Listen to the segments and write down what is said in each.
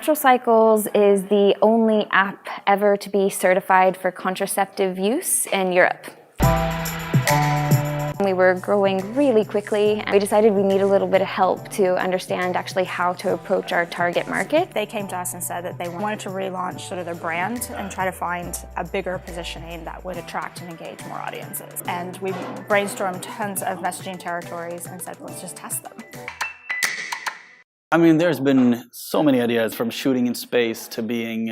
Natural Cycles is the only app ever to be certified for contraceptive use in Europe. We were growing really quickly, and we decided we need a little bit of help to understand actually how to approach our target market. They came to us and said that they wanted to relaunch sort of their brand and try to find a bigger positioning that would attract and engage more audiences. And we brainstormed tons of messaging territories and said, let's just test them. I mean, there's been so many ideas, from shooting in space to being,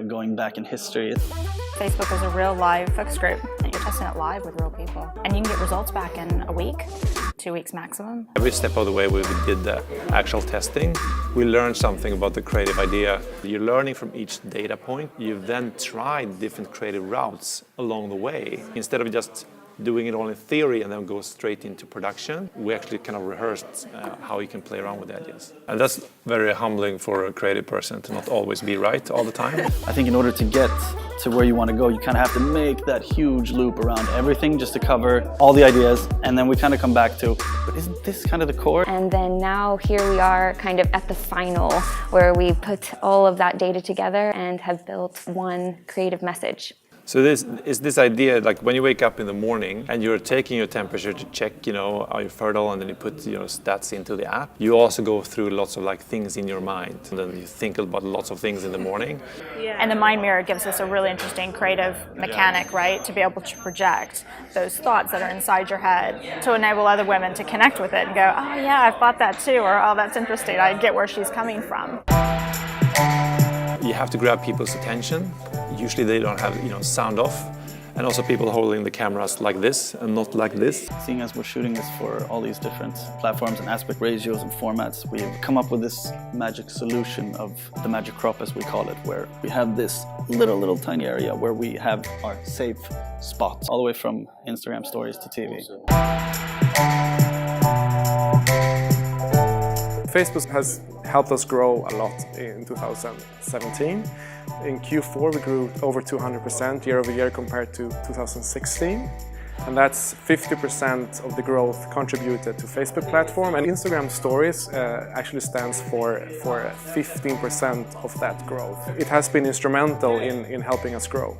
going back in history. Facebook is a real live focus group, and you're testing it live with real people. And you can get results back in a week, 2 weeks maximum. Every step of the way we did the actual testing, we learned something about the creative idea. You're learning from each data point. You've then tried different creative routes along the way. Instead of just doing it all in theory and then go straight into production, we actually kind of rehearsed how you can play around with the ideas. And that's very humbling for a creative person to not always be right all the time. I think in order to get to where you want to go, you kind of have to make that huge loop around everything just to cover all the ideas, and then we kind of come back to, but isn't this kind of the core? And then now here we are kind of at the final, where we put all of that data together and have built one creative message. So this idea, like when you wake up in the morning and you're taking your temperature to check, are you fertile, and then you put, stats into the app. You also go through lots of things in your mind, and then you think about lots of things in the morning. Yeah. And the Mind Mirror gives us a really interesting creative mechanic, right? To be able to project those thoughts that are inside your head to enable other women to connect with it and go, oh yeah, I've thought that too, or oh, that's interesting, I get where she's coming from. You have to grab people's attention. Usually they don't have, sound off. And also people holding the cameras like this and not like this. Seeing as we're shooting this for all these different platforms and aspect ratios and formats, we've come up with this magic solution of the magic crop, as we call it, where we have this little tiny area where we have our safe spots, all the way from Instagram stories to TV. Facebook has helped us grow a lot in 2017. In Q4 we grew over 200% year over year compared to 2016. And that's 50% of the growth contributed to Facebook platform, and Instagram stories actually stands for 15% of that growth. It has been instrumental in helping us grow.